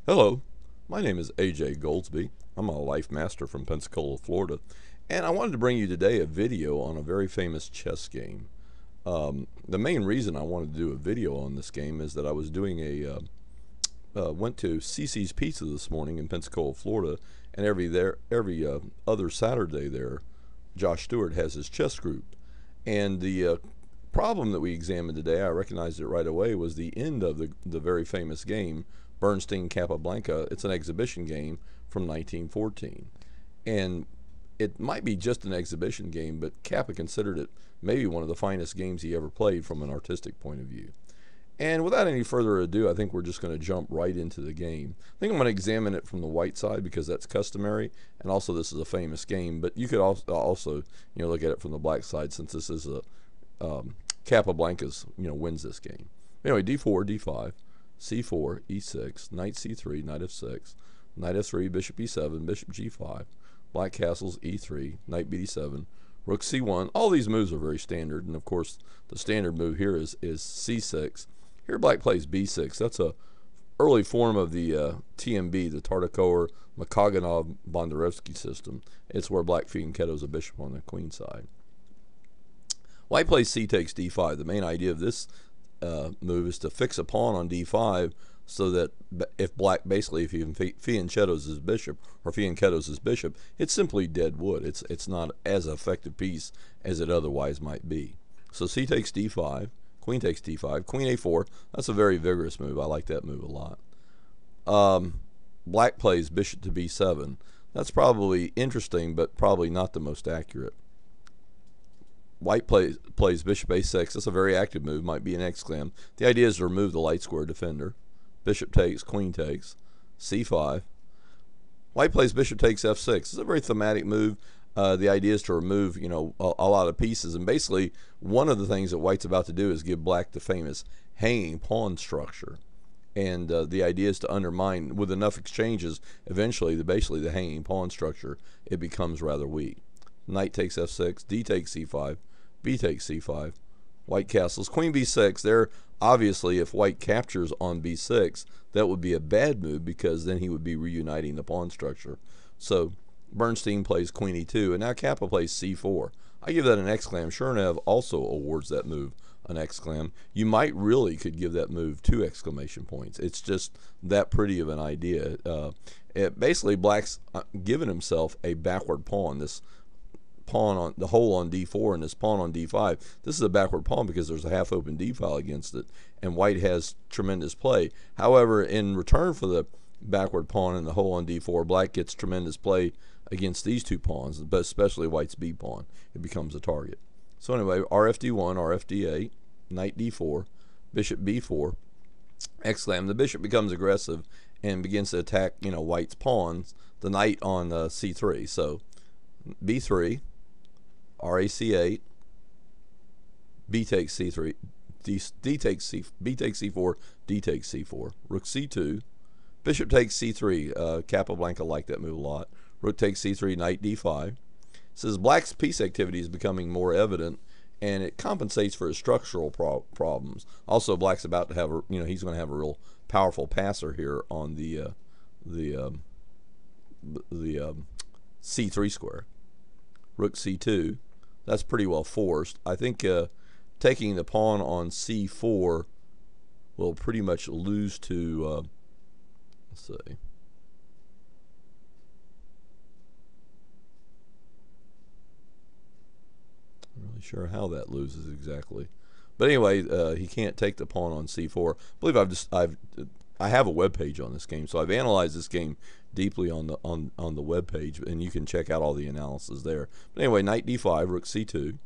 Hello, my name is AJ Goldsby. I'm a life master from Pensacola, Florida, and I wanted to bring you today a video on a very famous chess game. The main reason I wanted to do a video on this game is that I was doing went to CC's Pizza this morning in Pensacola, Florida, and every other Saturday there, Josh Stewart has his chess group, and the problem that we examined today, I recognized it right away, was the end of the very famous game, Bernstein Capablanca. It's an exhibition game from 1914. And it might be just an exhibition game, but Capa considered it maybe one of the finest games he ever played from an artistic point of view. And without any further ado, I think we're just going to jump right into the game. I think I'm going to examine it from the white side because that's customary, and also this is a famous game, but you could also look at it from the black side, since this is a Capablanca's wins this game. Anyway, d4, d5, c4, e6, knight c3, knight f6, knight f3, bishop e7, bishop g5, black castles e3, knight bd7, rook c1. All these moves are very standard, and of course the standard move here is c6. Here black plays b6. That's a early form of the TMB, the Tartakower-Makaganov-Bondarevsky system. It's where black fianchettos a bishop on the queen side. White plays c takes d5. The main idea of this move is to fix a pawn on d5, so that if black basically, if he fianchettos his bishop or fianchettos his bishop, it's simply dead wood. It's not as effective piece as it otherwise might be. So c takes d5, queen takes d5, queen a4. That's a very vigorous move. I like that move a lot. Black plays bishop to b7. That's probably interesting, but probably not the most accurate. White plays bishop a6. That's a very active move, might be an exclam. The idea is to remove the light square defender. Bishop takes, queen takes, c5. White plays bishop takes f6. It's a very thematic move. The idea is to remove, a lot of pieces, and basically one of the things that white's about to do is give black the famous hanging pawn structure. And the idea is to undermine, with enough exchanges, eventually basically the hanging pawn structure, it becomes rather weak. Knight takes f6, d takes c5, b takes c5, white castles, queen b6. There, obviously, if white captures on b6, that would be a bad move, because then he would be reuniting the pawn structure. So Bernstein plays queen e2, and now Capa plays c4. I give that an exclam. Chernev also awards that move an exclam. You might really could give that move 2 exclamation points. It's just that pretty of an idea. Basically, black's given himself a backward pawn. This pawn on the hole on d4 and this pawn on d5. This is a backward pawn because there's a half open d file against it, and white has tremendous play. However, in return for the backward pawn and the hole on d4, black gets tremendous play against these two pawns, but especially white's b pawn. It becomes a target. So anyway, rfd1, rfd8, knight d4, bishop b4, exclam. The bishop becomes aggressive and begins to attack white's pawns, the knight on c3. So b3, rac8, b takes c3, b takes c4, d takes c4, rook c2, bishop takes c3. Capablanca liked that move a lot. Rook takes c3, knight d5. It says black's piece activity is becoming more evident, and it compensates for his structural problems. Also, black's about to have he's going to have a real powerful passer here on the c3 square. Rook c2, that's pretty well forced. I think taking the pawn on c4 will pretty much lose to, let's see. I'm really sure how that loses exactly. But anyway, he can't take the pawn on c4. I believe I have a web page on this game, so I've analyzed this game deeply on the web page, and you can check out all the analysis there. But anyway, knight d5, rook c2.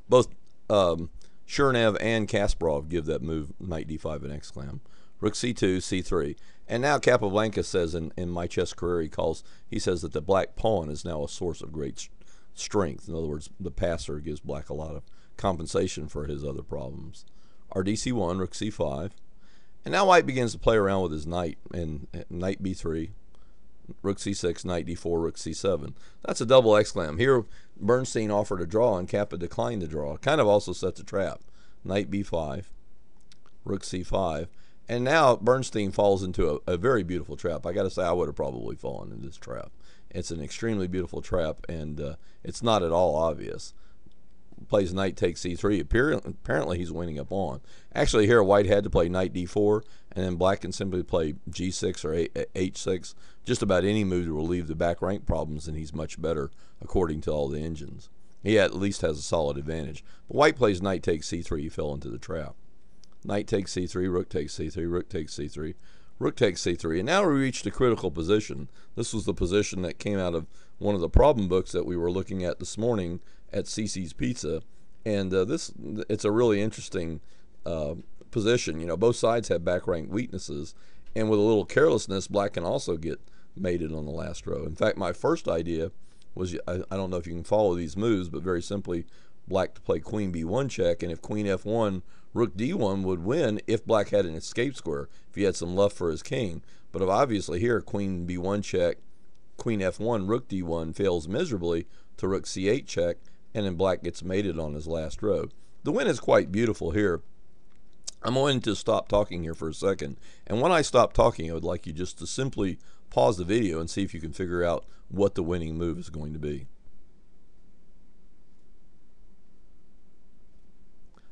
Both Chernev and Kasparov give that move knight d5 an exclam. Rook c2, c3. And now Capablanca says in My Chess Career, he says that the black pawn is now a source of great strength. In other words, the passer gives black a lot of compensation for his other problems. rdc1, rook c5. And now white begins to play around with his knight, and knight b3, rook c6, knight d4, rook c7. That's a double exclam. Here, Bernstein offered a draw, and Capa declined the draw. Kind of also sets a trap. Knight b5, rook c5. And now Bernstein falls into a very beautiful trap. I got to say, I would have probably fallen in this trap. It's an extremely beautiful trap, and it's not at all obvious. Plays knight takes c3. Apparently he's winning up on. Actually, here white had to play knight d4, and then black can simply play g6 or h6. Just about any move to relieve the back rank problems, and he's much better according to all the engines. He at least has a solid advantage. But white plays knight takes c3. He fell into the trap. Knight takes c3, rook takes c3, rook takes c3, rook takes c3. And now we reached a critical position. This was the position that came out of one of the problem books that we were looking at this morning at CC's Pizza. And it's a really interesting position. You know, both sides have back rank weaknesses. And with a little carelessness, black can also get mated on the last row. In fact, my first idea was, I don't know if you can follow these moves, but very simply, black to play queen b1 check, and if queen f1, rook d1 would win if black had an escape square, if he had some left for his king. But obviously here, queen b1 check, queen f1, rook d1 fails miserably to rook c8 check, and then black gets mated on his last row. The win is quite beautiful here. I'm going to stop talking here for a second, and when I stop talking, I would like you just to simply pause the video and see if you can figure out what the winning move is going to be.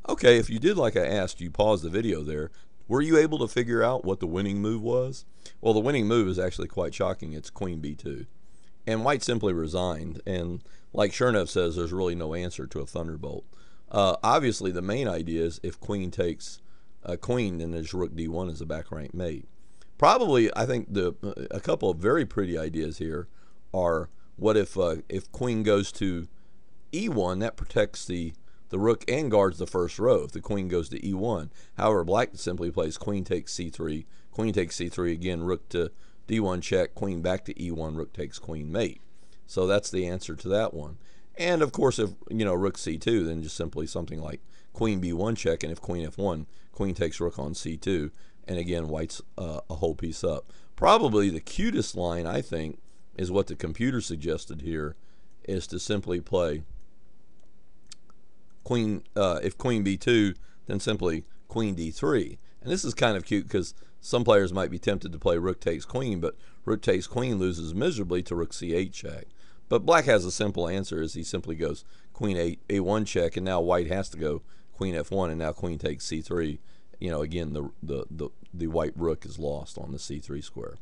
Okay, if you did like I asked, you pause the video there. Were you able to figure out what the winning move was? Well, the winning move is actually quite shocking. It's queen b2. And white simply resigned. And like Chernev says, there's really no answer to a thunderbolt. Obviously, the main idea is if queen takes queen, then there's rook d1 as a back rank mate. Probably, I think a couple of very pretty ideas here are, what if queen goes to e1, that protects the rook and guards the first row if the queen goes to e1. However, black simply plays queen takes c3, queen takes c3 again, rook to d1 check, queen back to e1, rook takes queen mate. So that's the answer to that one. And of course, if rook c2, then just simply something like queen b1 check, and if queen f1, queen takes rook on c2, and again white's a whole piece up. Probably the cutest line, I think, is what the computer suggested here, is to simply play queen, if queen b2, then simply queen d3. And this is kind of cute because some players might be tempted to play rook takes queen, but rook takes queen loses miserably to rook c8 check. But black has a simple answer, as he simply goes queen a1 check, and now white has to go queen f1, and now queen takes c3. Again, the white rook is lost on the c3 square.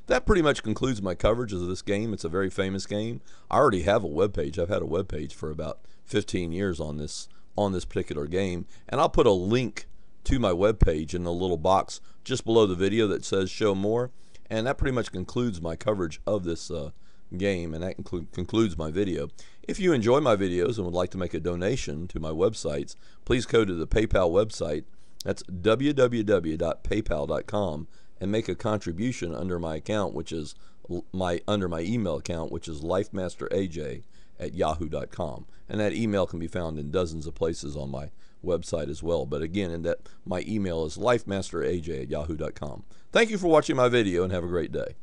That pretty much concludes my coverage of this game. It's a very famous game. I already have a web page. I've had a web page for about 15 years on this particular game, and I'll put a link to my web page in the little box just below the video that says show more. And that pretty much concludes my coverage of this game, and that concludes my video. If you enjoy my videos and would like to make a donation to my websites, please go to the PayPal website. That's www.paypal.com, and make a contribution under my account, which is under my email account, which is LifeMasterAJ@yahoo.com. And that email can be found in dozens of places on my website as well. But again, my email is LifeMasterAJ@yahoo.com. Thank you for watching my video, and have a great day.